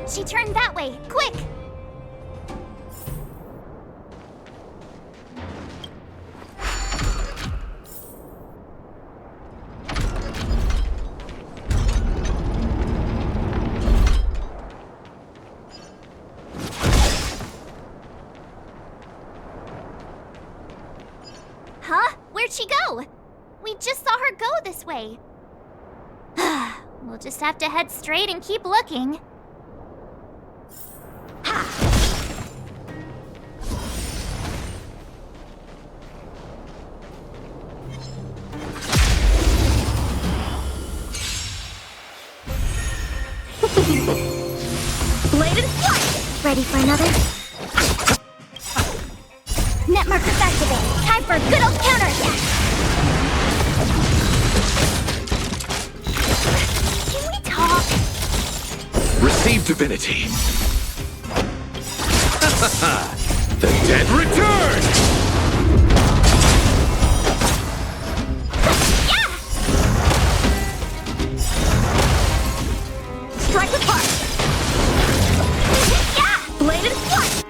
She turned that way! Quick! Huh? Where'd she go? We just saw her go this way. We'll just have to head straight and keep looking. Bladed flight! Ready for another? Net markers activated. Time for a good old counterattack! Can we talk? Receive divinity. The dead return! Yeah! Strike with heart! Yeah! Bladed flight!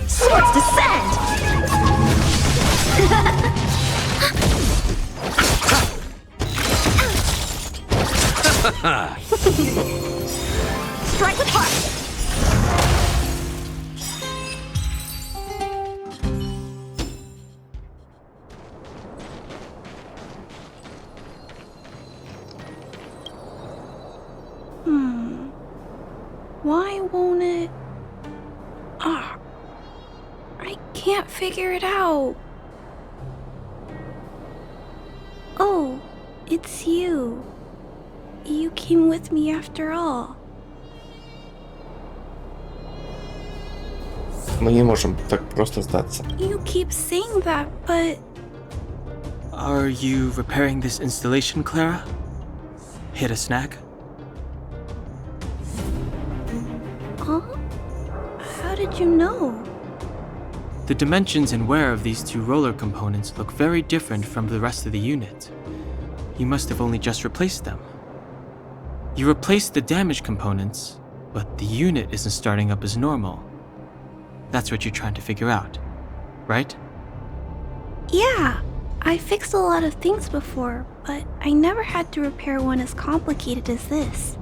Swords descend! Strike with heart! Why won't it? I can't figure it out. Oh, it's you. You came with me after all. Мы не можем так просто сдаться. You keep saying that, but... Are you repairing this installation, Clara? Hit a snag? Huh? How did you know? The dimensions and wear of these two roller components look very different from the rest of the unit. You must have only just replaced them. You replaced the damaged components, but the unit isn't starting up as normal. That's what you're trying to figure out, right? Yeah, I fixed a lot of things before, but I never had to repair one as complicated as this.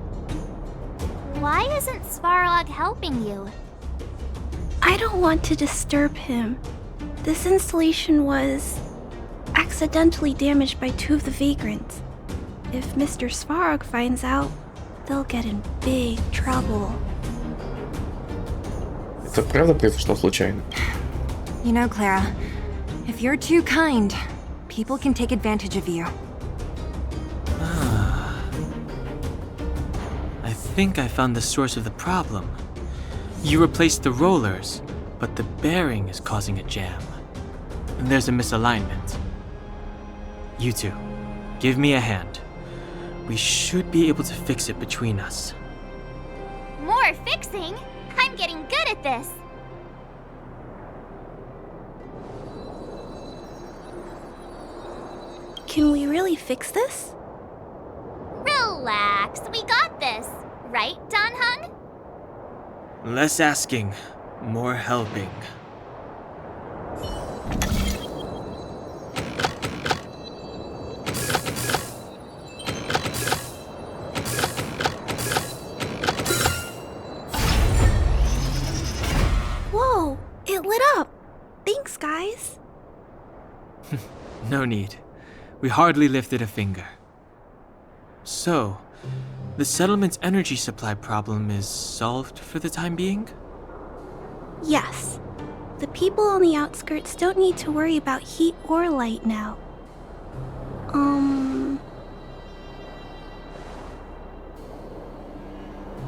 Why isn't Svarog helping you? I don't want to disturb him. This installation was accidentally damaged by two of the vagrants. If Mr. Svarog finds out, they'll get in big trouble. Это правда произошло случайно? You know, Clara, if you're too kind, people can take advantage of you. I think I found the source of the problem. You replaced the rollers, but the bearing is causing a jam. And there's a misalignment. You two, give me a hand. We should be able to fix it between us. More fixing? I'm getting good at this. Can we really fix this? Relax, we got this. Right, Don Hung? Less asking, more helping. Whoa, it lit up. Thanks, guys. No need. We hardly lifted a finger. So, the settlement's energy supply problem is solved for the time being? Yes. The people on the outskirts don't need to worry about heat or light now.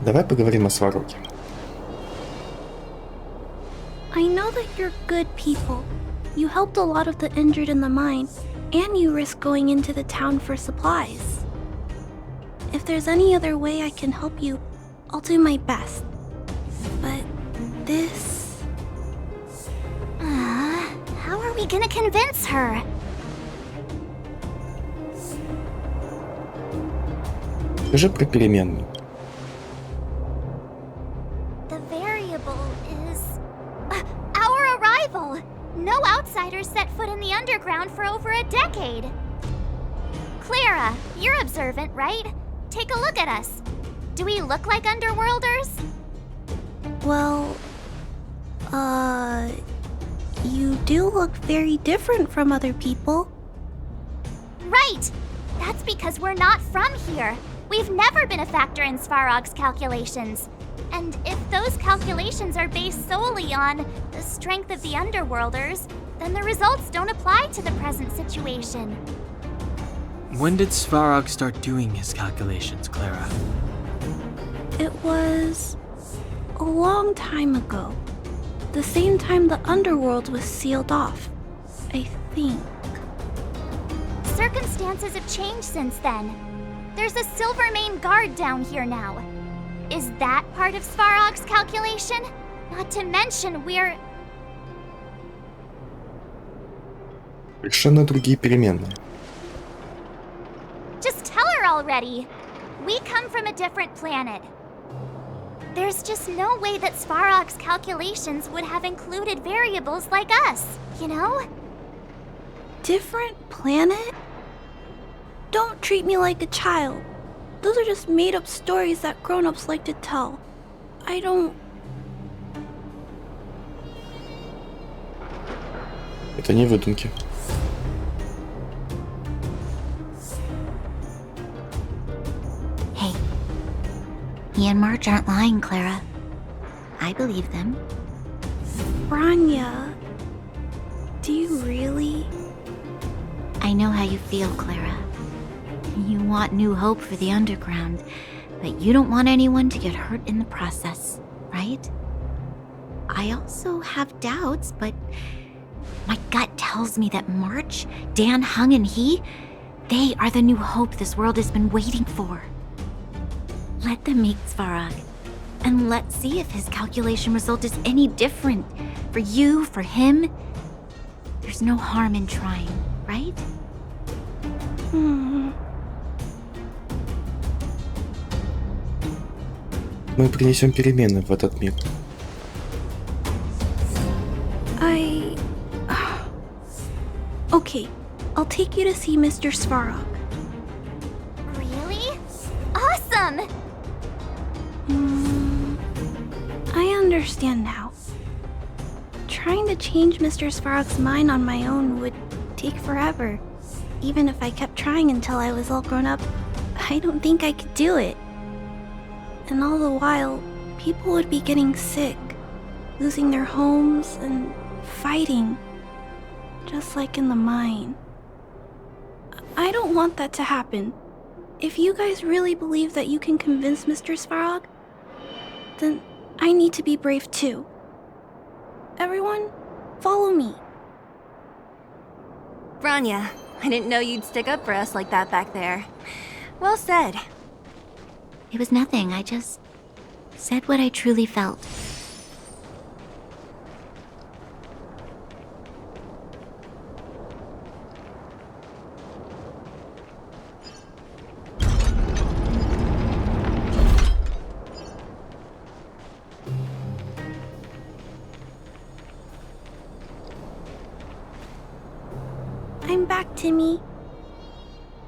Давай поговорим о Свароге. I know that you're good people. You helped a lot of the injured in the mine, and you risked going into the town for supplies. If there's any other way I can help you, I'll do my best. But this... How are we gonna convince her? Скажи про переменную. The variable is our arrival. No outsiders set foot in the underground for over a decade. Clara, you're observant, right? Take a look at us. Do we look like underworlders? Well, you do look very different from other people. Right! That's because we're not from here. We've never been a factor in Svarog's calculations. And if those calculations are based solely on the strength of the Underworlders, then the results don't apply to the present situation. When did Svarog start doing his calculations, Clara? It was a long time ago. The same time the underworld was sealed off, I think. Circumstances have changed since then. There's a Silvermane guard down here now. Is that part of Svarog's calculation? Not to mention we're... Совершенно другие переменные. Just tell her already! We come from a different planet. There's just no way that Svarog's calculations would have included variables like us, you know? Different planet? Don't treat me like a child. Those are just made-up stories that grown-ups like to tell. I don't... Это не выдумки. Hey, he and March aren't lying, Clara. I believe them. Branya, do you really? I know how you feel, Clara. You want new hope for the underground, but you don't want anyone to get hurt in the process, right? I also have doubts, but my gut tells me that March, Dan, Hung, and they are the new hope this world has been waiting for. Let them meet Svarog, and let's see if his calculation result is any different. For you, for him, there's no harm in trying, right? Мы принесем перемены в этот мир. Okay, I'll take you to see Mr. Svarog. Really? Awesome! I understand now. Trying to change Mr. Svarog's mind on my own would take forever. Even if I kept trying until I was all grown up, I don't think I could do it. And all the while, people would be getting sick, losing their homes, and fighting. Just like in the mine. I don't want that to happen. If you guys really believe that you can convince Mr. Svarog, then I need to be brave too. Everyone, follow me. Branya, I didn't know you'd stick up for us like that back there. Well said. It was nothing, I just said what I truly felt. I'm back, Timmy.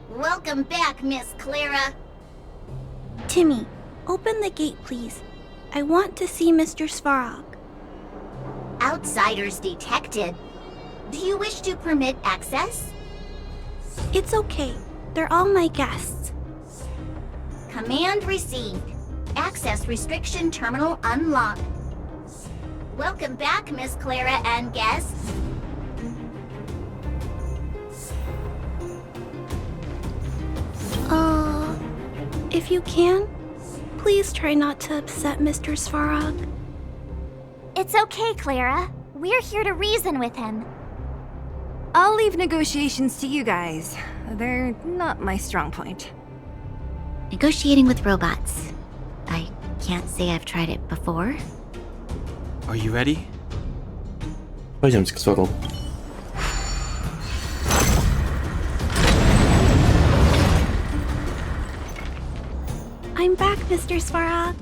Welcome back, Miss Clara. Timmy, open the gate, please. I want to see Mr. Svarog. Outsiders detected. Do you wish to permit access? It's okay. They're all my guests. Command received. Access restriction terminal unlocked. Welcome back, Miss Clara and guests. If you can, please try not to upset Mr. Svarog. It's okay, Clara. We're here to reason with him. I'll leave negotiations to you guys. They're not my strong point. Negotiating with robots. I can't say I've tried it before. Are you ready? Пойдемте к Сварогу. I'm back, Mr. Svarog.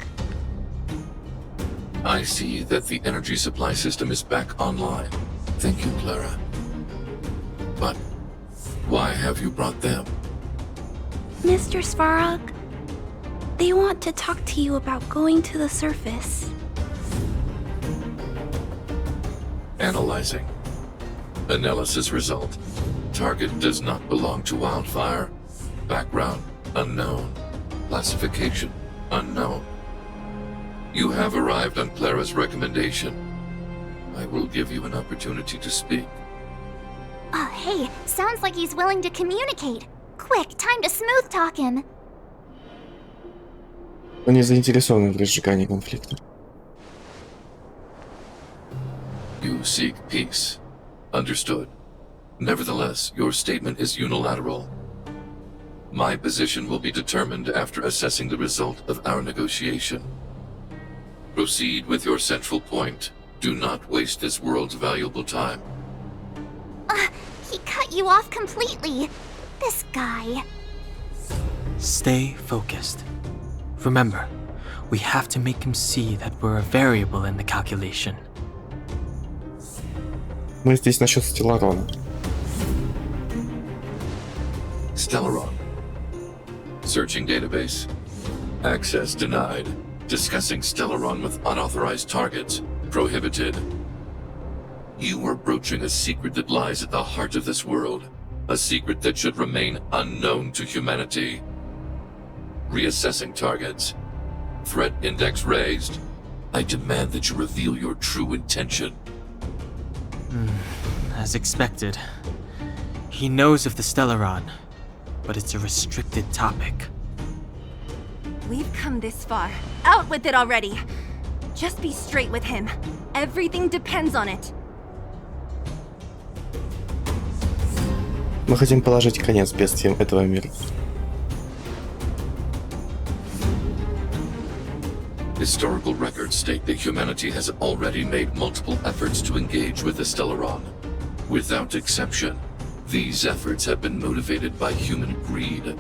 I see that the energy supply system is back online. Thank you, Clara. But why have you brought them? Mr. Svarog, they want to talk to you about going to the surface. Analyzing. Analysis result. Target does not belong to Wildfire. Background unknown. Classification unknown. You have arrived on Clara's recommendation. I will give you an opportunity to speak. Oh, hey, sounds like he's willing to communicate. Quick, time to smooth talk him. Он не заинтересован в разжигании конфликта. You seek peace. Understood. Nevertheless, your statement is unilateral. My position will be determined after assessing the result of our negotiation. Proceed with your central point. Do not waste this world's valuable time. He cut you off completely. This guy. Stay focused. Remember, we have to make him see that we're a variable in the calculation. Мы здесь насчет Стелларона. Stellaron. Searching database. Access denied. Discussing Stellaron with unauthorized targets. Prohibited. You are broaching a secret that lies at the heart of this world. A secret that should remain unknown to humanity. Reassessing targets. Threat index raised. I demand that you reveal your true intention. As expected. He knows of the Stellaron, but it's a restricted topic. We've come this far. Out with it already! Just be straight with him. Everything depends on it. Мы хотим положить конец бедствиям этого мира. Historical records state that humanity has already made multiple efforts to engage with the Stellaron. Without exception, these efforts have been motivated by human greed,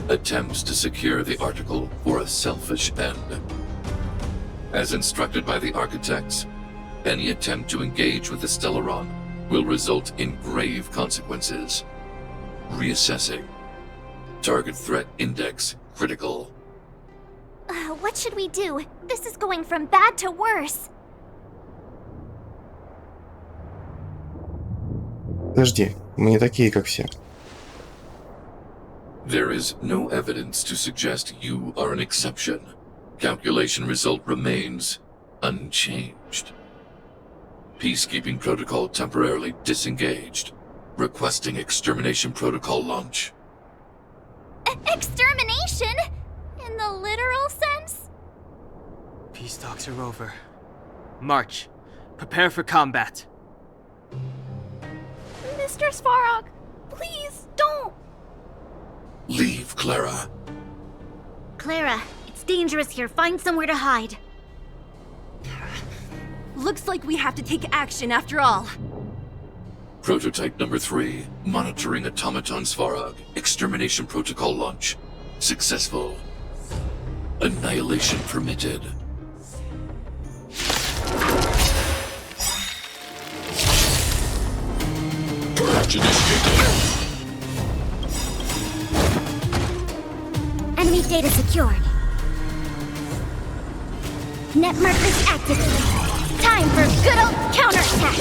attempts to secure the article for a selfish end. As instructed by the architects, any attempt to engage with the Stellaron will result in grave consequences. Reassessing. Target threat index critical. What should we do? This is going from bad to worse. Подожди, мы не такие, как все. There is no evidence to suggest you are an exception. Calculation result remains unchanged. Peacekeeping protocol temporarily disengaged. Requesting extermination protocol launch. Extermination? In the literal sense? Peace talks are over. March. Prepare for combat. Mr. Svarog, please don't. Leave, Clara. Clara, it's dangerous here. Find somewhere to hide. Looks like we have to take action after all. Prototype number 3. Monitoring automaton Svarog. Extermination protocol launch. Successful. Annihilation permitted. Purge initiated. Enemy data secured. Net markers activated. Time for good old counterattack.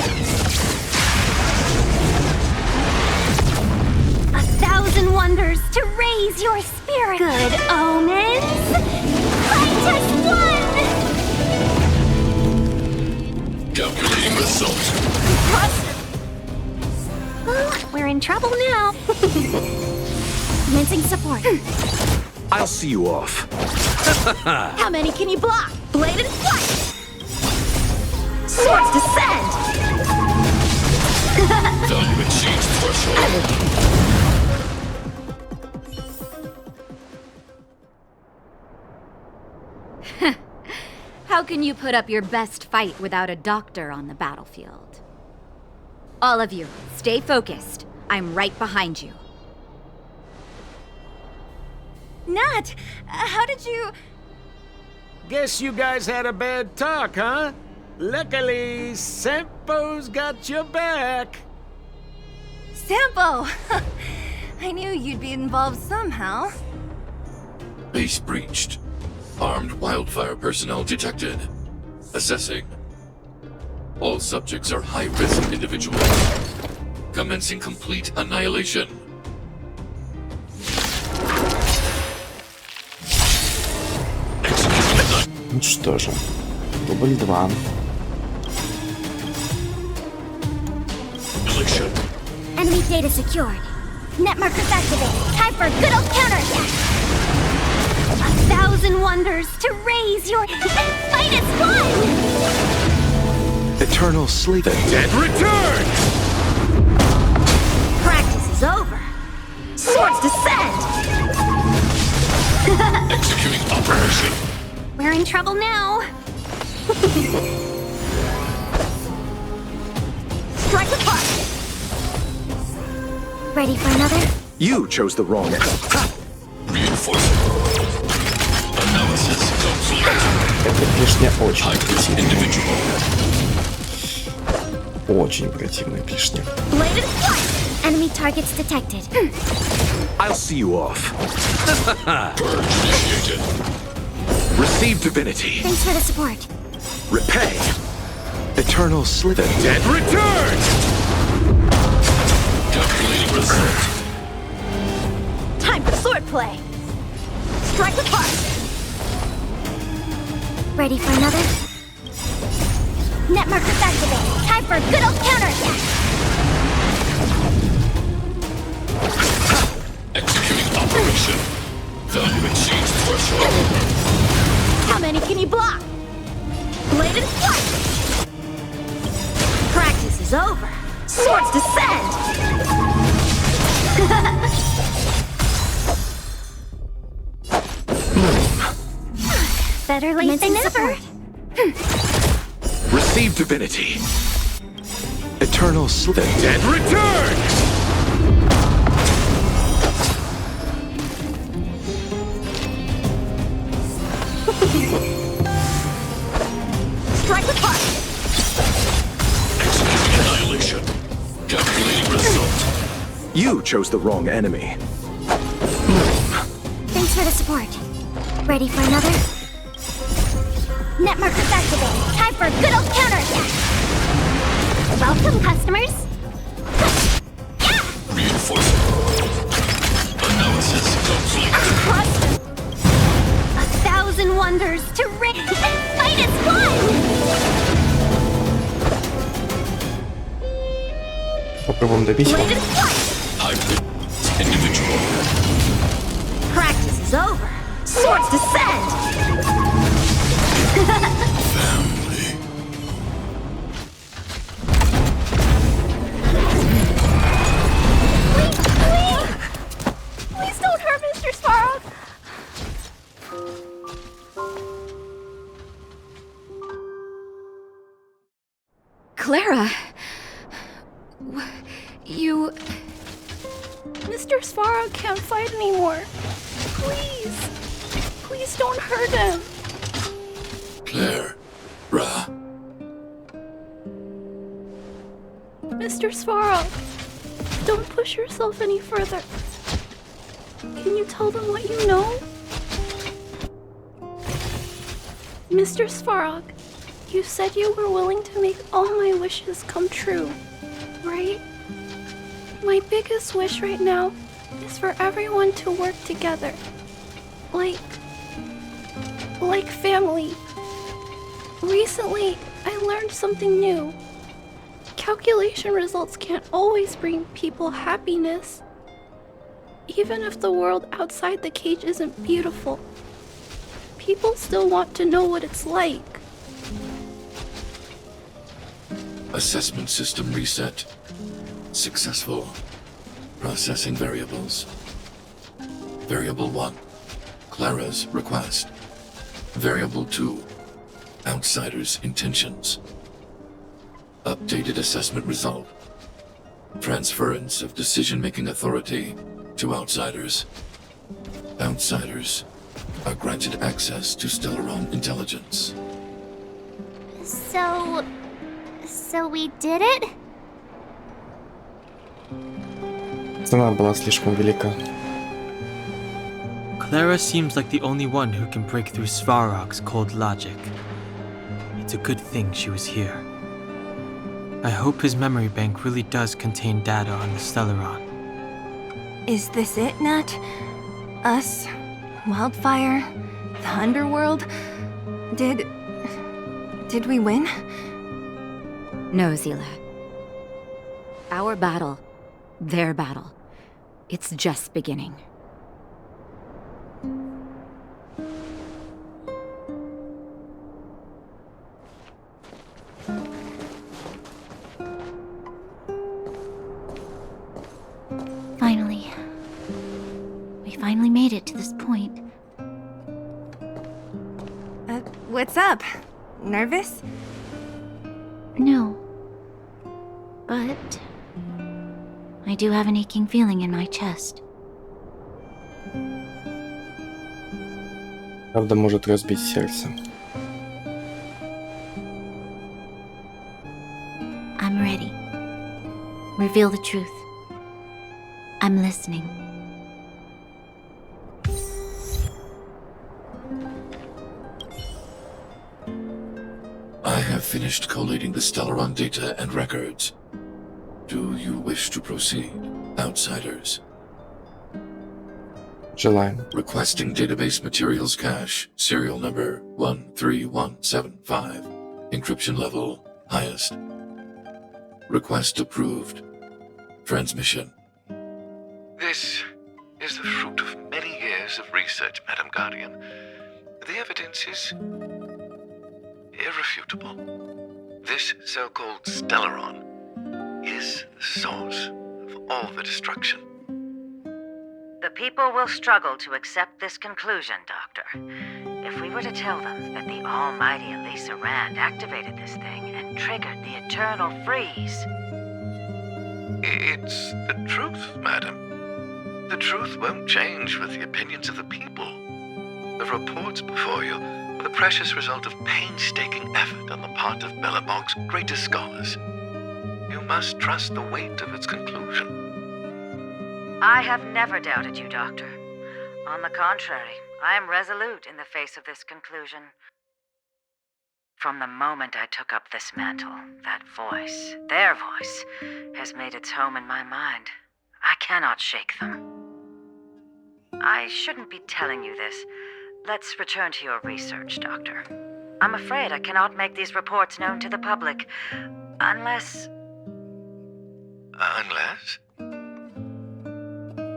1,000 wonders to raise your spirit. Good omens. Fight us one. Calculating result. We're in trouble now. Commencing support. I'll see you off. How many can you block? Blade and flight! Swords descend! Value exceeds threshold. How can you put up your best fight without a doctor on the battlefield? All of you, stay focused. I'm right behind you. Nat, how did you... Guess you guys had a bad talk, huh? Luckily, Sempo's got your back. Sampo! I knew you'd be involved somehow. Base breached. Armed wildfire personnel detected. Assessing. All subjects are high-risk individuals. Commencing complete annihilation. Уничтожим. Дубль 2. Annihilation. Enemy data secured. Net markers activated. Time for a good old counterattack. 1,000 wonders to raise your fight is one. Eternal sleep. The dead return! Practice is over. Swords descend. Executing operation. We're in trouble now. Strike apart. Ready for another? You chose the wrong end. Reinforcing. Analysis complete. Эта клешня очень High-risk противная. individual. Очень противная клешня. Bladed flight. Enemy targets detected. I'll see you off. Purge initiated. Receive divinity. Thanks for the support. Repay. Eternal sleep. The dead return! Calculating result. Time for swordplay. Strike apart. Ready for another? Net markers activated. Time for a good old counterattack. Executing operation. Value exceeds threshold. How many can you block? Bladed flight. Practice is over. Swords descend. Better late than never. Receive divinity. Eternal sleep. The dead return! Strike apart. Executing annihilation. Calculating result. You chose the wrong enemy. Thanks for the support. Ready for another? Net markers activated. Time for a good old counterattack. Welcome, customers. Reinforcing. Analysis complete. Awesome. 1,000 wonders to ring. Fight is one. Попробуем добить его. Bladed flight. High-risk individual. Practice is over. Swords descend. Family. Please don't hurt Mr. Sparrow. Clara! You... Mr. Svarog can't fight anymore. Please. Please don't hurt him. Claire. Ra. Mr. Svarog, don't push yourself any further. Can you tell them what you know? Mr. Svarog, you said you were willing to make all my wishes come true, right? My biggest wish right now is for everyone to work together. Like family. Recently, I learned something new. Calculation results can't always bring people happiness. Even if the world outside the cage isn't beautiful, people still want to know what it's like. Assessment system reset. Successful. Processing variables. Variable 1. Clara's request. Variable 2. Outsider's intentions. Updated assessment result. Transference of decision-making authority to outsiders. Outsiders are granted access to Stellaron intelligence. So we did it? Цена была слишком велика. Clara seems like the only one who can break through Svarog's cold logic. It's a good thing she was here. I hope his memory bank really does contain data on the Stellaron. Is this it, Nat? Us? Wildfire? The underworld? Did we win? No, Zila. Our battle, their battle, it's just beginning. Finally. We finally made it to this point. What's up? Nervous? No. But I do have an aching feeling in my chest. Правда может разбить сердце. I'm ready. Reveal the truth. I'm listening. I have finished collating the Stellaron data and records. Do you wish to proceed, outsiders? Желаем. Requesting database materials cache, serial number 13175. Encryption level highest. Request approved. Transmission. This is the fruit of many years of research, Madam Guardian. The evidence is irrefutable. This so-called Stellaron is the source of all the destruction. The people will struggle to accept this conclusion, Doctor. If we were to tell them that the almighty Elisa Rand activated this thing and triggered the eternal freeze. It's the truth, madam. The truth won't change with the opinions of the people. The reports before you are the precious result of painstaking effort on the part of Belobog's greatest scholars. You must trust the weight of its conclusion. I have never doubted you, Doctor. On the contrary, I am resolute in the face of this conclusion. From the moment I took up this mantle, that voice, their voice, has made its home in my mind. I cannot shake them. I shouldn't be telling you this. Let's return to your research, Doctor. I'm afraid I cannot make these reports known to the public, unless... Unless?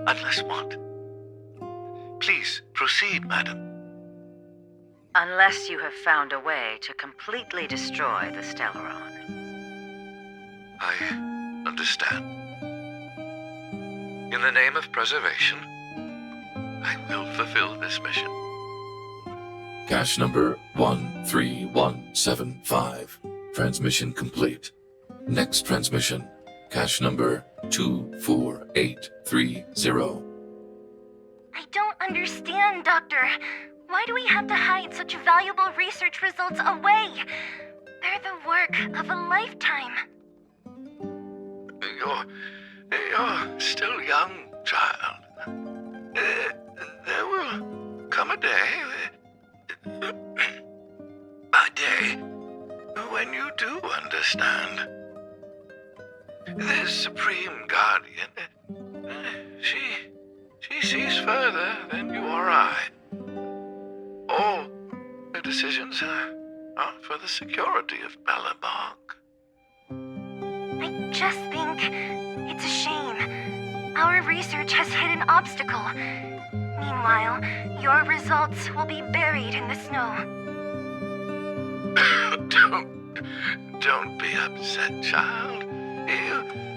Unless what? Please, proceed, madam. Unless you have found a way to completely destroy the Stellaron. I understand. In the name of preservation, I will fulfill this mission. Cache number 13175. Transmission complete. Next transmission. Cache number 24830. I don't understand, Doctor. Why do we have to hide such valuable research results away? They're the work of a lifetime. You're still young, child. There will come a day, when you do understand. This Supreme Guardian, she sees further than you or I. All her decisions are for the security of Belobog. I just think it's a shame. Our research has hit an obstacle. Meanwhile, your results will be buried in the snow. Don't be upset, child.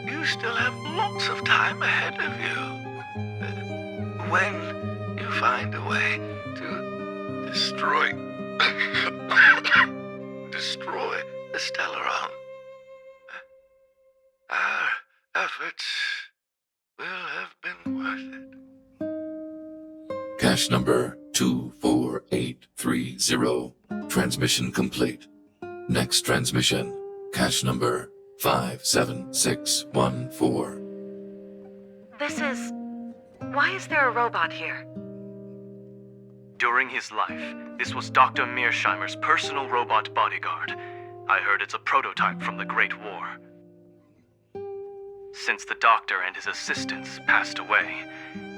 You still have lots of time ahead of you. When you find a way to destroy the Stellaron, our efforts will have been worth it. Cache number 24830. Transmission complete. Next transmission. Cache number 57614. Why is there a robot here? During his life, this was Dr. Mearsheimer's personal robot bodyguard. I heard it's a prototype from the Great War. Since the doctor and his assistants passed away,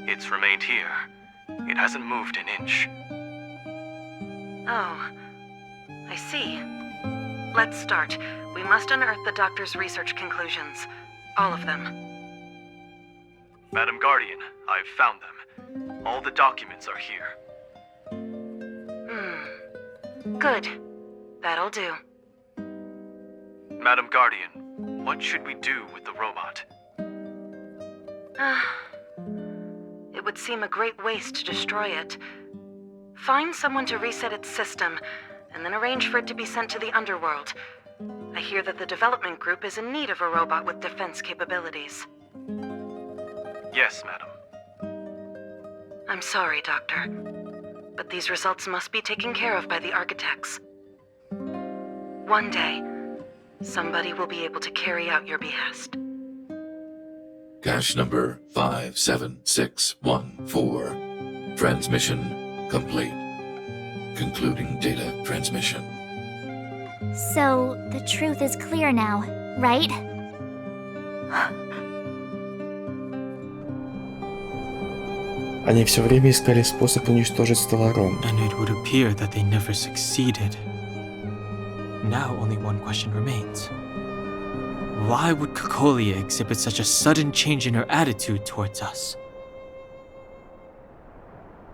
it's remained here. It hasn't moved an inch. Oh, I see. Let's start. We must unearth the doctor's research conclusions. All of them. Madam Guardian, I've found them. All the documents are here. Good. That'll do. Madam Guardian, what should we do with the robot? It would seem a great waste to destroy it. Find someone to reset its system, and then arrange for it to be sent to the underworld. I hear that the development group is in need of a robot with defense capabilities. Yes, madam. I'm sorry, Doctor, but these results must be taken care of by the architects. One day, somebody will be able to carry out your behest. Cache number 57614. Transmission complete. Concluding data transmission. So, the truth is clear now, right? Они все время искали способ уничтожить Стелларон. And it would appear that they never succeeded. Now only one question remains. Why would Kokolia exhibit such a sudden change in her attitude towards us?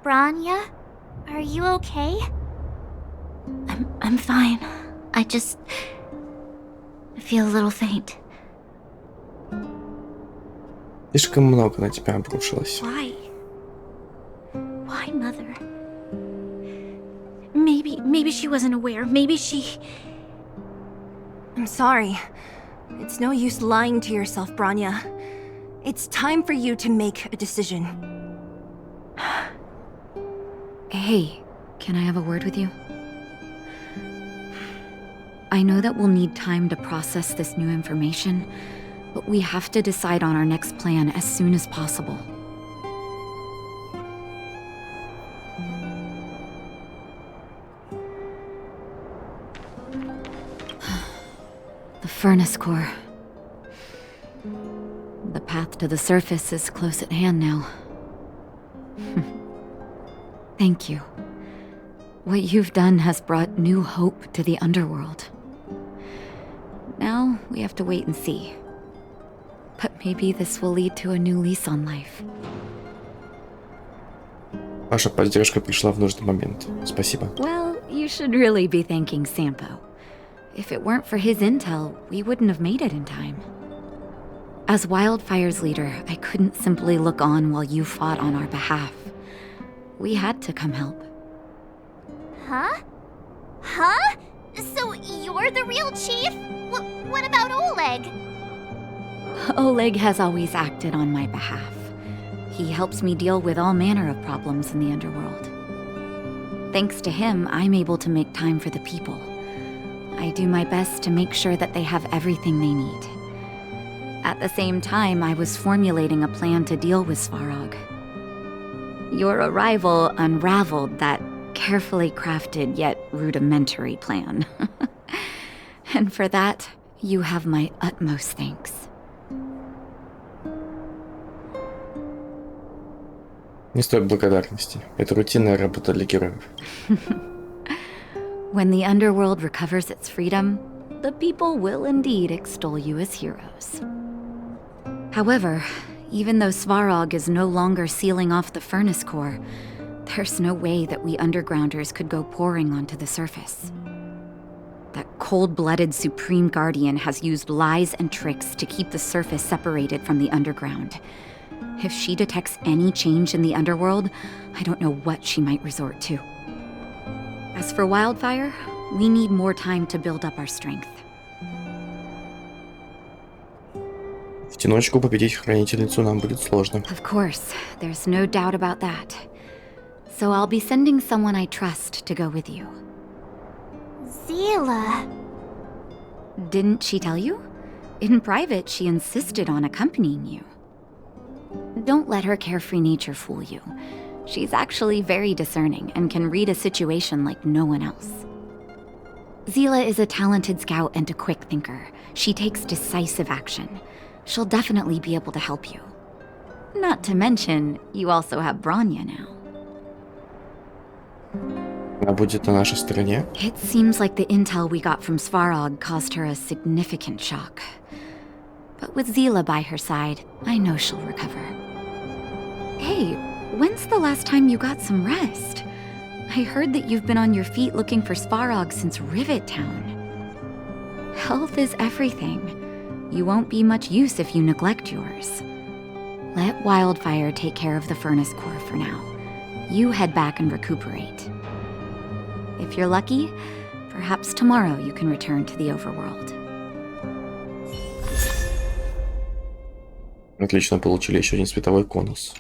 Branya, are you okay? I'm fine. I feel a little faint. Слишком много на тебя обрушилось. Why? Why, Mother? Maybe she wasn't aware. Maybe she... I'm sorry. It's no use lying to yourself, Branya. It's time for you to make a decision. Hey, can I have a word with you? I know that we'll need time to process this new information, but we have to decide on our next plan as soon as possible. The furnace core. The path to the surface is close at hand now. Thank you. What you've done has brought new hope to the underworld. Now we have to wait and see. But maybe this will lead to a new lease on life. Ваша поддержка пришла в нужный момент. Спасибо. Well, you should really be thanking Sampo. If it weren't for his intel, we wouldn't have made it in time. As Wildfire's leader, I couldn't simply look on while you fought on our behalf. We had to come help. Huh? Huh? So you're the real chief? What about Oleg? Oleg has always acted on my behalf. He helps me deal with all manner of problems in the underworld. Thanks to him, I'm able to make time for the people. I do my best to make sure that they have everything they need. At the same time, I was formulating a plan to deal with Svarog. Your arrival unraveled that carefully crafted yet rudimentary plan. And for that, you have my utmost thanks. Не стоит благодарности. Это рутинная работа для героев. When the underworld recovers its freedom, the people will indeed extol you as heroes. However, even though Svarog is no longer sealing off the furnace core, there's no way that we undergrounders could go pouring onto the surface. That cold-blooded Supreme Guardian has used lies and tricks to keep the surface separated from the underground. If she detects any change in the underworld, I don't know what she might resort to. As for Wildfire, we need more time to build up our strength. В одиночку победить хранительницу нам будет сложно. Of course, there's no doubt about that. So I'll be sending someone I trust to go with you. Zila. Didn't she tell you? In private, she insisted on accompanying you. Don't let her carefree nature fool you. She's actually very discerning and can read a situation like no one else. Zila is a talented scout and a quick thinker. She takes decisive action. She'll definitely be able to help you. Not to mention, you also have Bronya now. Она будет на нашей стороне. It seems like the intel we got from Svarog caused her a significant shock. But with Zila by her side, I know she'll recover. Hey, when's the last time you got some rest? I heard that you've been on your feet looking for Svarog since Rivet Town. Health is everything. You won't be much use if you neglect yours. Let Wildfire take care of the furnace core for now. You head back and recuperate. If you're lucky, perhaps tomorrow you can return to the overworld. Отлично, получили еще один световой конус.